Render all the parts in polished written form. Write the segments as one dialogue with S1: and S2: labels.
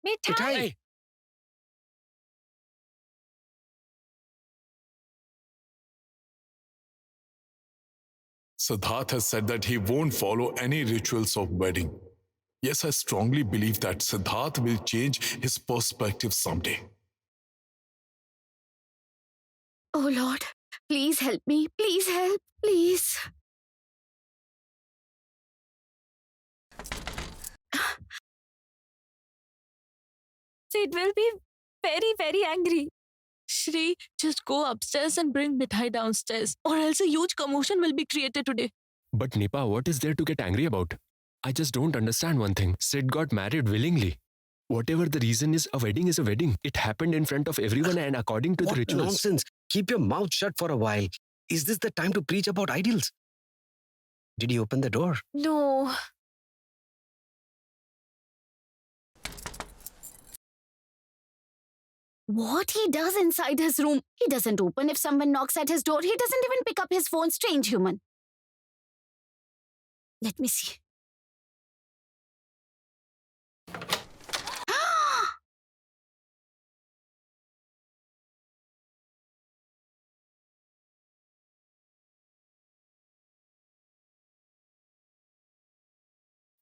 S1: मिठाई।
S2: मिठाई!
S3: Siddharth has said that he won't follow any rituals of wedding. Yes, I strongly believe that Siddharth will change his perspective someday.
S1: Oh Lord, please help me. Please help. Please. Sid will be very, very angry.
S4: Shri, just go upstairs and bring Mithai downstairs, or else a huge commotion will be created today.
S2: But Nipa, what is there to get angry about? I just don't understand one thing. Sid got married willingly. Whatever the reason is, a wedding is a wedding. It happened in front of everyone and according to the
S5: What
S2: rituals.
S5: nonsense! Keep your mouth shut for a while. Is this the time to preach about ideals? Did he open the door?
S1: No. What he does inside his room? He doesn't open if someone knocks at his door. He doesn't even pick up his phone. Strange human. Let me see.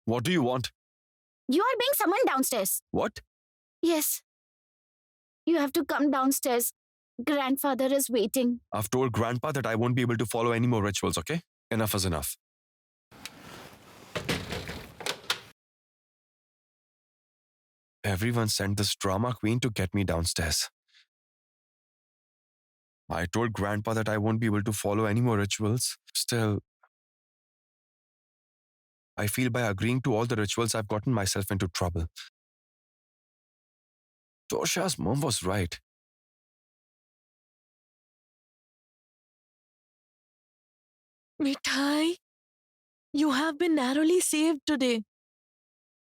S6: What do you want?
S1: You are being summoned downstairs.
S6: What?
S1: Yes. You have to come downstairs. Grandfather is waiting.
S6: I've told Grandpa that I won't be able to follow any more rituals, okay? Enough is enough. Everyone sent this drama queen to get me downstairs. I told Grandpa that I won't be able to follow any more rituals. Still, I feel by agreeing to all the rituals, I've gotten myself into trouble. Tosha's mom was right.
S4: Mithai, you have been narrowly saved today.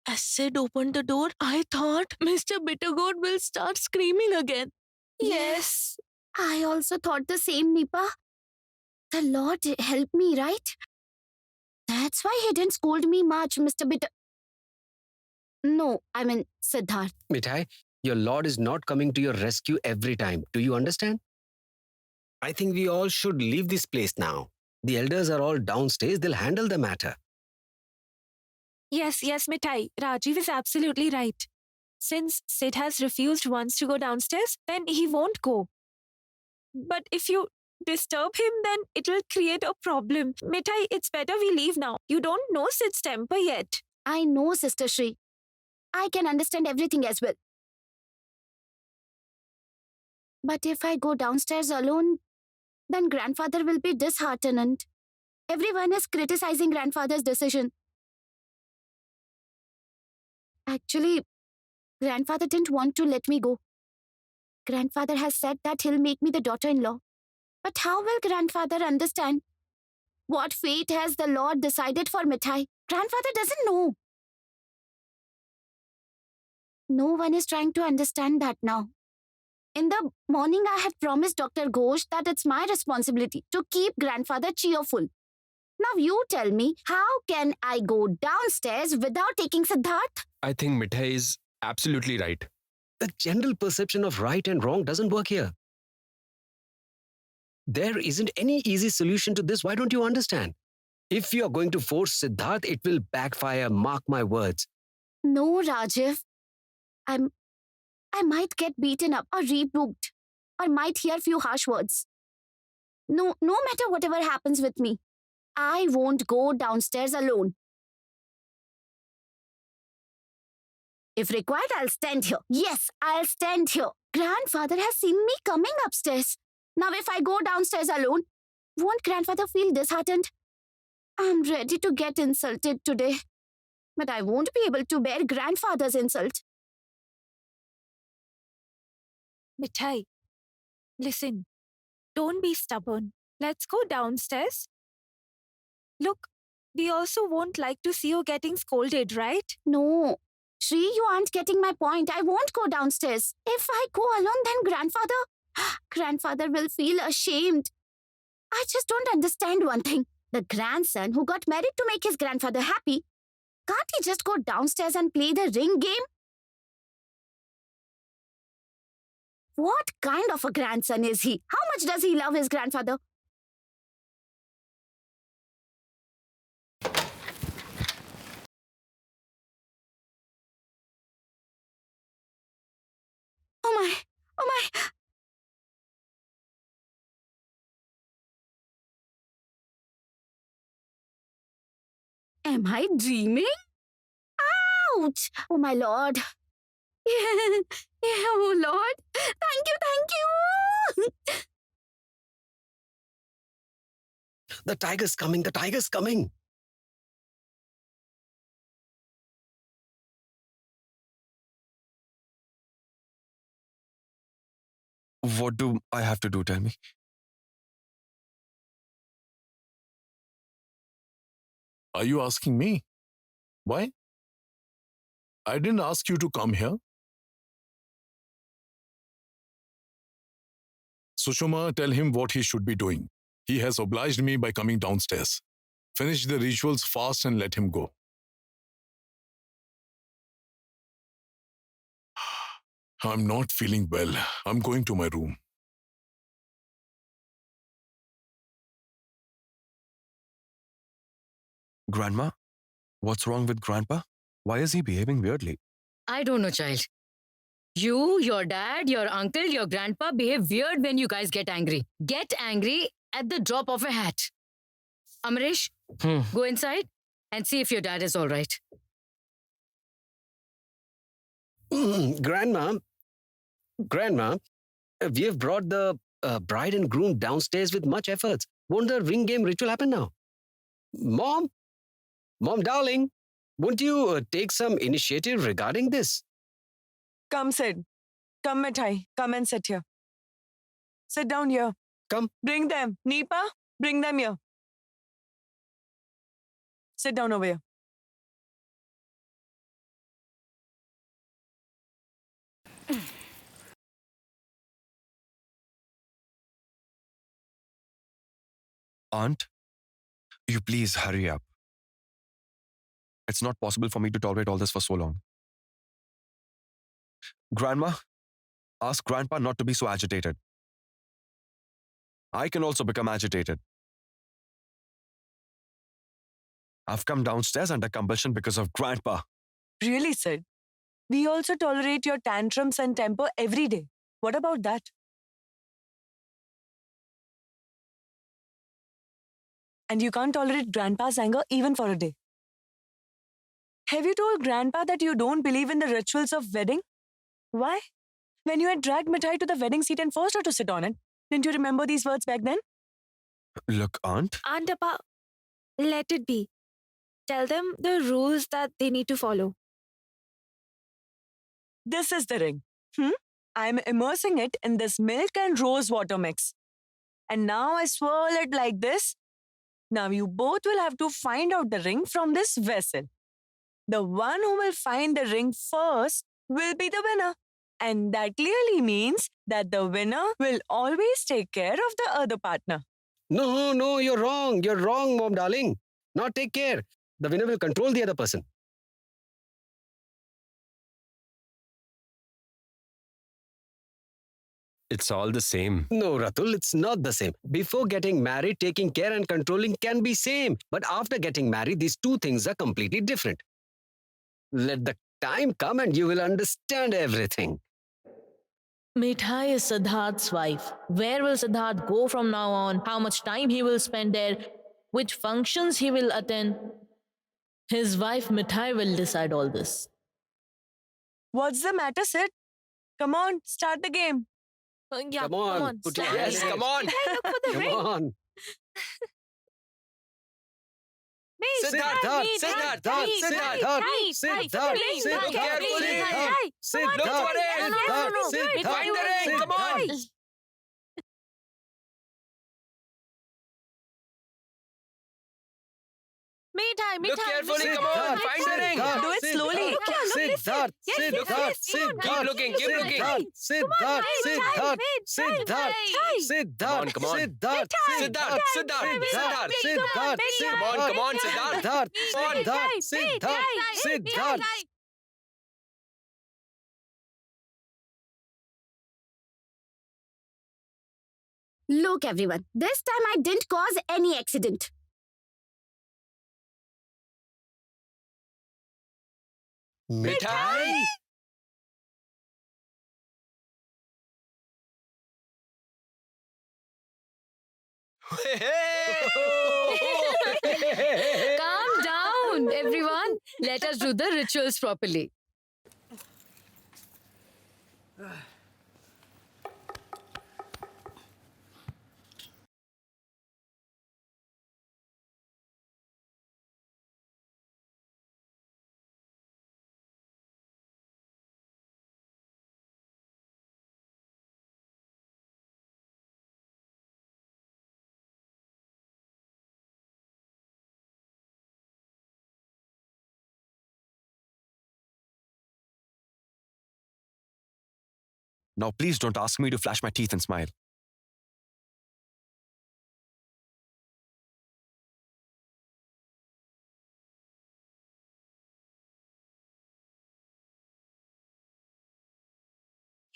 S4: As Sid opened the door, I thought Mr. Bittergourd will start screaming again.
S1: Yes. I also thought the same, Nipa. The Lord helped me, right? That's why he didn't scold me much, Mr. Bitter. No, I mean Siddharth.
S5: Mithai, your Lord is not coming to your rescue every time. Do you understand? I think we all should leave this place now. The elders are all downstairs. They'll handle the matter.
S7: Yes, Mithai. Rajiv is absolutely right. Since Sid has refused once to go downstairs, then he won't go. But if you disturb him, then it'll create a problem. Mithai, it's better we leave now. You don't know Sid's temper yet.
S1: I know, Sister Shri. I can understand everything as well. But if I go downstairs alone, then grandfather will be disheartened. Everyone is criticizing grandfather's decision. Actually, grandfather didn't want to let me go. Grandfather has said that he'll make me the daughter-in-law. But how will grandfather understand? What fate has the Lord decided for Mithai? Grandfather doesn't know. No one is trying to understand that now. In the morning, I had promised Dr. Ghosh that it's my responsibility to keep grandfather cheerful. Now you tell me, how can I go downstairs without taking Siddharth?
S2: I think Mithai is absolutely right.
S5: The general perception of right and wrong doesn't work here. There isn't any easy solution to this. Why don't you understand? If you are going to force Siddharth, it will backfire. Mark my words.
S1: No, Rajiv. I might get beaten up or rebuked or might hear few harsh words. No matter whatever happens with me, I won't go downstairs alone. If required, I'll stand here. Yes, I'll stand here. Grandfather has seen me coming upstairs. Now if I go downstairs alone, won't grandfather feel disheartened? I'm ready to get insulted today. But I won't be able to bear grandfather's insult.
S7: Mithai, listen. Don't be stubborn. Let's go downstairs. Look, we also won't like to see you getting scolded, right?
S1: No. Shri, you aren't getting my point. I won't go downstairs. If I go alone, then grandfather will feel ashamed. I just don't understand one thing. The grandson who got married to make his grandfather happy, can't he just go downstairs and play the ring game? What kind of a grandson is he? How much does he love his grandfather? Oh my! Oh my! Am I dreaming? Ouch! Oh my lord! Oh lord! Thank you, thank you!
S5: The tiger's coming, the tiger's coming.
S6: What do I have to do? Tell me.
S3: Are you asking me? Why? I didn't ask you to come here. Sushma, tell him what he should be doing. He has obliged me by coming downstairs. Finish the rituals fast and let him go. I'm not feeling well. I'm going to my room.
S6: Grandma? What's wrong with Grandpa? Why is he behaving weirdly?
S8: I don't know, child. You, your dad, your uncle, your grandpa behave weird when you guys get angry. Get angry at the drop of a hat. Amrish, go inside and see if your dad is all right.
S5: Grandma, we have brought the bride and groom downstairs with much efforts. Won't the ring game ritual happen now? Mom, darling, won't you take some initiative regarding this?
S4: Come, Sid. Come, Mithai. Come and sit here. Sit down here.
S5: Come.
S4: Bring them. Neepa, bring them here. Sit down over here.
S6: Aunt, you please hurry up. It's not possible for me to tolerate all this for so long. Grandma, ask Grandpa not to be so agitated. I can also become agitated. I've come downstairs under compulsion because of Grandpa.
S4: Really, Sid? We also tolerate your tantrums and temper every day. What about that? And you can't tolerate Grandpa's anger even for a day. Have you told Grandpa that you don't believe in the rituals of wedding? Why? When you had dragged Mithai to the wedding seat and forced her to sit on it, didn't you remember these words back then?
S6: Look, Aunt,
S7: Aunt Appa, let it be. Tell them the rules that they need to follow.
S4: This is the ring. I'm immersing it in this milk and rose water mix. And now I swirl it like this. Now you both will have to find out the ring from this vessel. The one who will find the ring first will be the winner. And that clearly means that the winner will always take care of the other partner.
S5: No, you're wrong. You're wrong, Mom, darling. Not take care. The winner will control the other person.
S2: It's all the same.
S5: No, Ratul, it's not the same. Before getting married, taking care and controlling can be same. But after getting married, these two things are completely different. Let the time come and you will understand everything.
S9: Mithai is Siddharth's wife. Where will Siddharth go from now on? How much time he will spend there? Which functions he will attend? His wife Mithai will decide all this.
S4: What's the matter, Sid? Come on, start the game.
S7: Yeah,
S5: Come on, put your hands
S7: Yes,
S5: in.
S7: come on. Hey, look for the
S5: Come
S7: ring.
S5: on. Siddharth, Siddharth,
S7: Find the ring, come on.
S8: Mithai,
S7: carefully, come on, find the ring.
S4: Do it slowly.
S5: Siddharth,
S7: Keep looking, keep looking.
S5: Siddharth,
S7: Come on. Siddharth,
S5: Siddharth.
S1: Look, everyone, this time I didn't cause any accident.
S5: Mithai?
S8: Calm down, everyone. Let us do the rituals properly.
S6: Now, please don't ask me to flash my teeth and smile.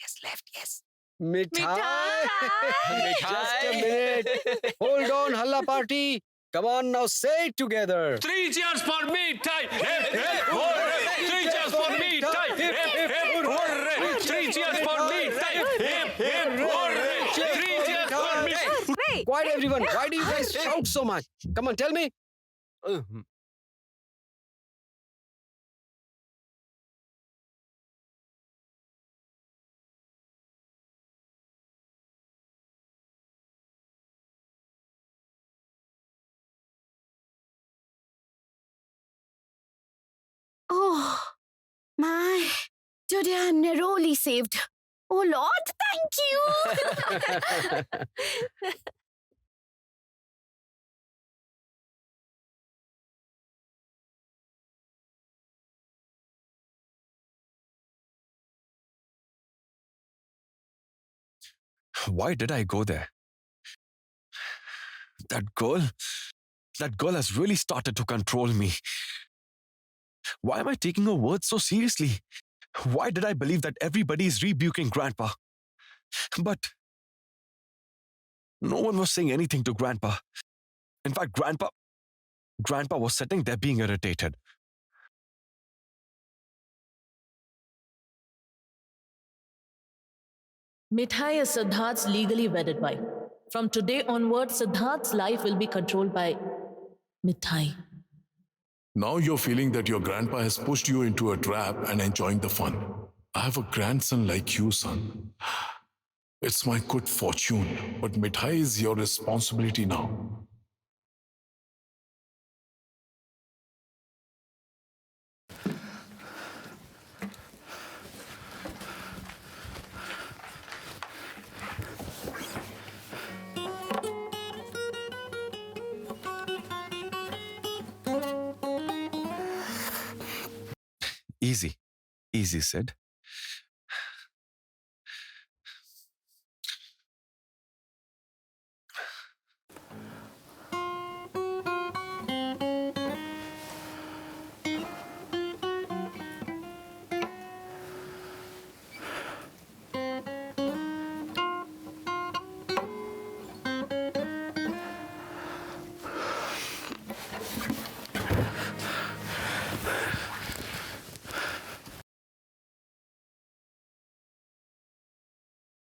S8: Yes, left, yes.
S5: Mithai! Just a minute. Hold on, Halla party. Come on now, say it together.
S2: 3 cheers for me, Thai! Hip, hip, hooray! 3 cheers for me, Thai! Hip, hip, hooray! 3 cheers for me, Thai! Hip, hip, hooray! 3 cheers for me!
S7: Wait.
S5: Quiet, everyone. Why do you guys shout so much? Come on, tell me.
S1: Oh, my. Today I'm narrowly saved. Oh, Lord, thank you.
S6: Why did I go there? That girl has really started to control me. Why am I taking her words so seriously? Why did I believe that everybody is rebuking Grandpa? But no one was saying anything to Grandpa. In fact, Grandpa was sitting there being irritated.
S9: Mithai is Siddharth's legally wedded wife. From today onward, Siddharth's life will be controlled by Mithai.
S3: Now you're feeling that your grandpa has pushed you into a trap and enjoying the fun. I have a grandson like you, son. It's my good fortune, but Mithai is your responsibility now.
S6: Easy, Sid.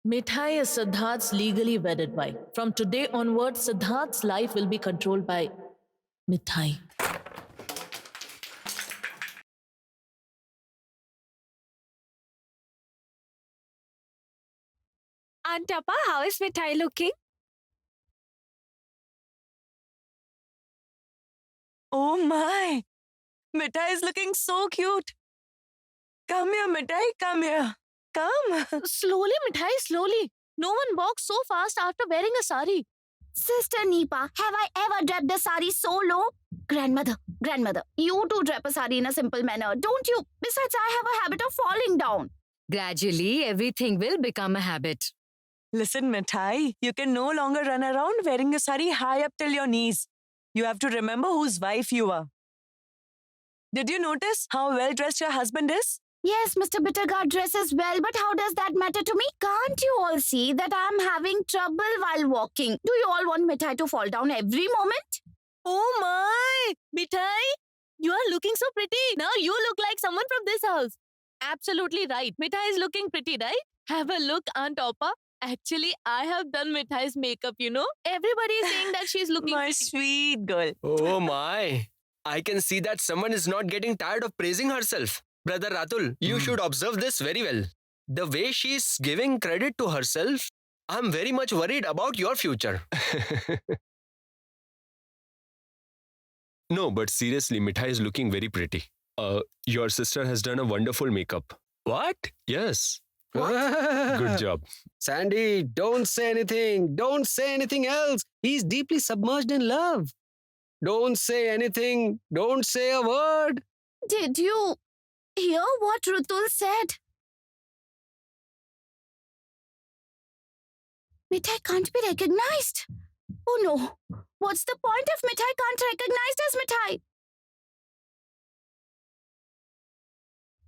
S9: Mithai is Siddharth's legally wedded wife. From today onward, Siddharth's life will be controlled by Mithai.
S7: Aunt Appa, how is Mithai looking?
S4: Oh my! Mithai is looking so cute. Come here, Mithai, come here. Come.
S9: Slowly, Mithai, slowly. No one walks so fast after wearing a sari.
S1: Sister Neepa, have I ever draped a sari so low? Grandmother, you too drape a sari in a simple manner, don't you? Besides, I have a habit of falling down.
S8: Gradually, everything will become a habit.
S4: Listen, Mithai, you can no longer run around wearing a sari high up till your knees. You have to remember whose wife you are. Did you notice how well dressed your husband is?
S1: Yes, Mr. Bittergourd dresses well, but how does that matter to me? Can't you all see that I'm having trouble while walking? Do you all want Mithai to fall down every moment?
S9: Oh my! Mithai, you are looking so pretty. Now you look like someone from this house. Absolutely right. Mithai is looking pretty, right? Have a look, Aunt Oppa. Actually, I have done Mithai's makeup, you know. Everybody is saying that she's looking
S4: My
S9: pretty.
S4: sweet girl.
S2: Oh my! I can see that someone is not getting tired of praising herself. Brother Ratul, you should observe this very well. The way she's giving credit to herself, I'm very much worried about your future. No, but seriously, Mithai is looking very pretty. Your sister has done a wonderful makeup. What? Yes. Good job.
S5: Sandy, don't say anything. Don't say anything else. He's deeply submerged in love. Don't say anything. Don't say a word.
S1: Did you hear what Rutul said? Mithai can't be recognized. Oh no. What's the point if Mithai can't recognized as Mithai?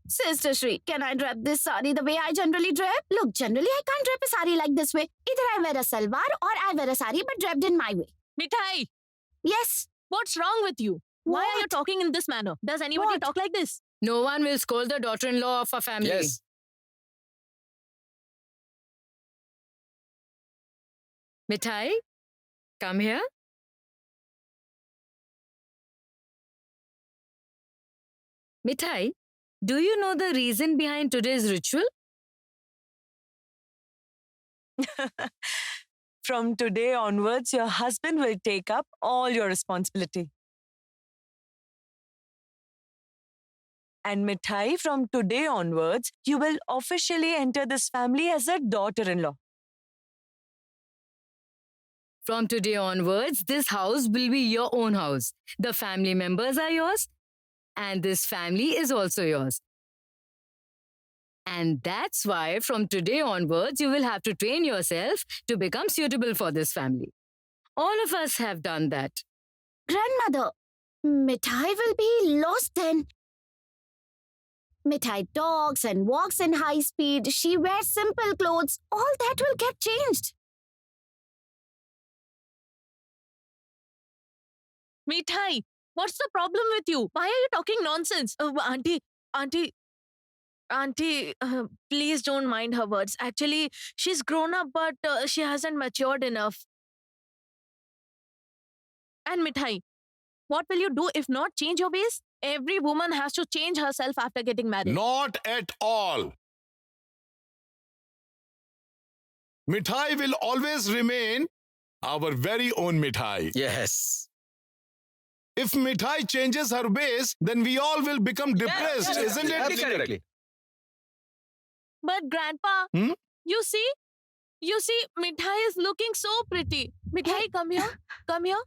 S1: Sister Shri, can I drape this sari the way I generally drape? Look, generally I can't drape a sari like this way. Either I wear a salwar or I wear a sari but draped in my way.
S9: Mithai,
S1: Yes.
S9: what's wrong with you? Why are you
S1: What?
S9: talking in this manner? Does anybody
S1: What?
S9: talk like this?
S8: No one will scold the daughter-in-law of a family.
S5: Yes.
S8: Mithai, come here. Mithai, do you know the reason behind today's ritual?
S4: From today onwards, your husband will take up all your responsibility. And Mithai, from today onwards, you will officially enter this family as a daughter-in-law.
S8: From today onwards, this house will be your own house. The family members are yours, and this family is also yours. And that's why from today onwards, you will have to train yourself to become suitable for this family. All of us have done that.
S1: Grandmother, Mithai will be lost then. Mithai talks and walks in high speed. She wears simple clothes. All that will get changed.
S9: Mithai, what's the problem with you? Why are you talking nonsense? Auntie, please don't mind her words. Actually, she's grown up, but she hasn't matured enough. And Mithai, what will you do if not change your ways? Every woman has to change herself after getting married.
S3: Not at all. Mithai will always remain our very own Mithai.
S5: Yes.
S3: If Mithai changes her ways, then we all will become depressed, isn't it?
S5: Absolutely correctly.
S9: But Grandpa,
S3: Hmm?
S9: you see, Mithai is looking so pretty. Mithai, come here. Come here.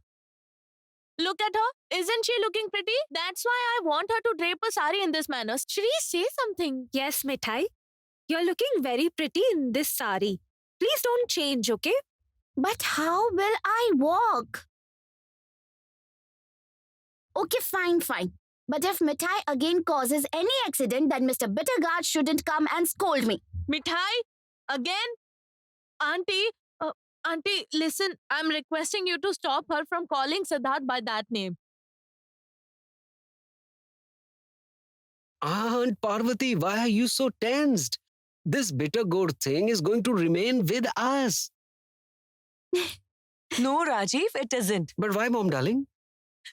S9: Look at her. Isn't she looking pretty? That's why I want her to drape a sari in this manner. Shri, say something.
S7: Yes, Mithai. You're looking very pretty in this sari. Please don't change, okay?
S1: But how will I walk? Okay, fine. But if Mithai again causes any accident, then Mr. Bittergourd shouldn't come and scold me.
S9: Mithai, again? Auntie, listen, I'm requesting you to stop her from calling Siddharth by that name.
S5: Aunt Parvati, why are you so tensed? This bitter gourd thing is going to remain with us.
S4: No, Rajiv, it isn't.
S5: But why, Mom, darling?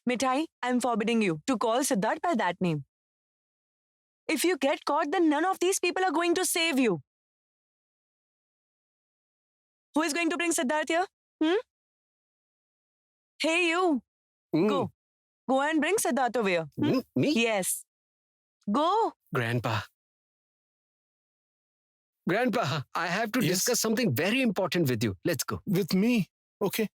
S4: Mithai, I'm forbidding you to call Siddharth by that name. If you get caught, then none of these people are going to save you. Who is going to bring Siddharth here? Hey, you.
S5: Mm.
S4: Go. Go and bring Siddharth over here.
S5: Me?
S4: Yes. Go.
S5: Grandpa, I have to
S3: Yes?
S5: discuss something very important with you. Let's go.
S3: With me. Okay.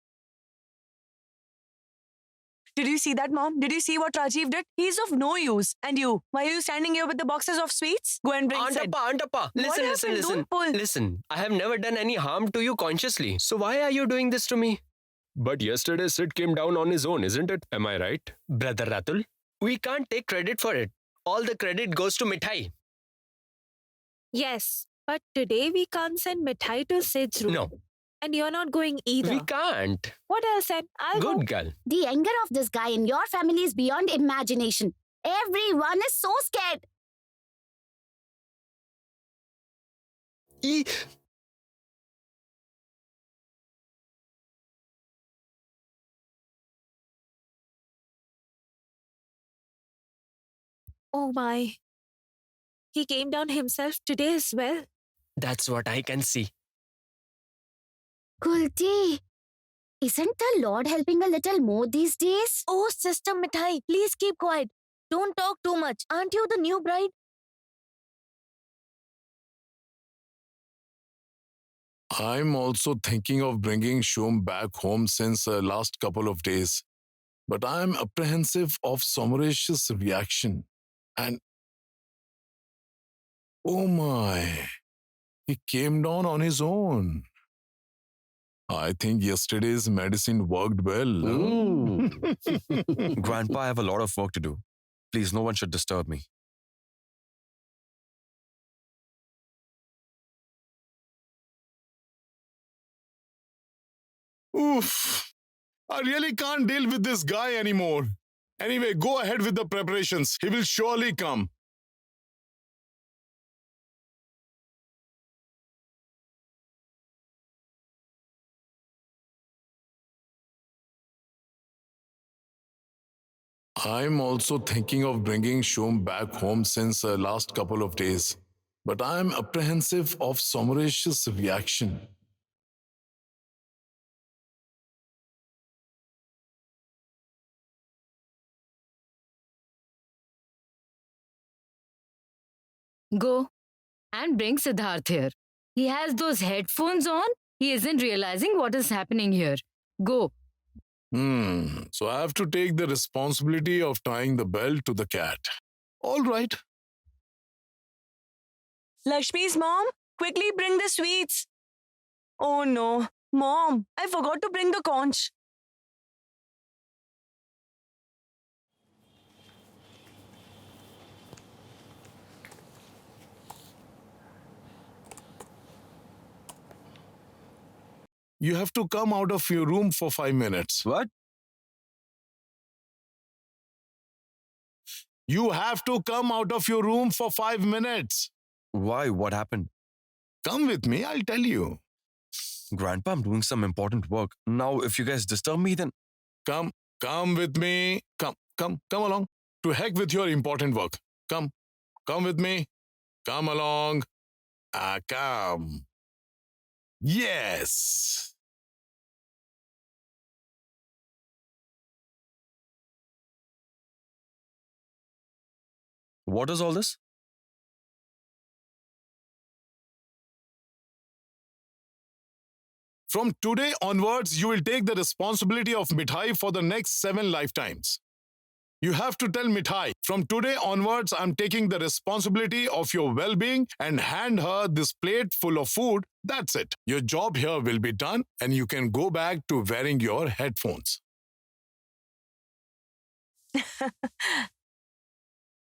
S4: Did you see that, Mom? Did you see what Rajiv did? He's of no use. And you? Why are you standing here with the boxes of sweets? Go and bring
S2: Aunt
S4: Sid.
S2: Appa,
S4: What happened? Don't pull.
S2: Listen, I have never done any harm to you consciously. So why are you doing this to me? But yesterday Sid came down on his own, isn't it? Am I right? Brother Ratul, we can't take credit for it. All the credit goes to Mithai.
S7: Yes, but today we can't send Mithai to Sid's room.
S2: No,
S7: And you're not going either.
S2: we can't.
S7: What else then? I'll go.
S2: Good girl.
S1: The anger of this guy in your family is beyond imagination. Everyone is so scared.
S2: E-
S7: Oh my. He came down himself today as well.
S2: That's what I can see.
S1: Gulti, isn't the Lord helping a little more these days?
S9: Oh, Sister Mithai, please keep quiet. Don't talk too much. Aren't you the new bride?
S3: I'm also thinking of bringing Shum back home since last couple of days. But I'm apprehensive of Someresh's reaction. And oh my, he came down on his own. I think yesterday's medicine worked well.
S5: Mm.
S6: Grandpa, I have a lot of work to do. Please, no one should disturb me.
S3: Oof. I really can't deal with this guy anymore. Anyway, go ahead with the preparations. He will surely come. I'm also thinking of bringing Shum back home since last couple of days. But I'm apprehensive of Someresh's reaction.
S8: Go and bring Siddharth here. He has those headphones on. He isn't realizing what is happening here. Go.
S3: So I have to take the responsibility of tying the belt to the cat. All right.
S4: Lakshmi's mom, quickly bring the sweets. Oh no, Mom, I forgot to bring the conch.
S3: You have to come out of your room for 5 minutes.
S6: What?
S3: You have to come out of your room for 5 minutes.
S6: Why? What happened?
S3: Come with me, I'll tell you.
S6: Grandpa, I'm doing some important work. Now, if you guys disturb me, then
S3: Come with me. Come along. To heck with your important work. Come with me. Come along. Come. Yes.
S6: what is all this?
S3: From today onwards, you will take the responsibility of Mithai for the next 7 lifetimes. You have to tell Mithai, from today onwards, I'm taking the responsibility of your well-being and hand her this plate full of food. That's it. Your job here will be done and you can go back to wearing your headphones.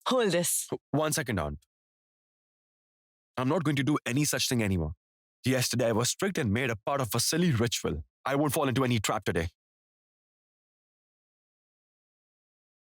S4: Hold this.
S6: 1 second, Aunt. I'm not going to do any such thing anymore. Yesterday, I was tricked and made a part of a silly ritual. I won't fall into any trap today.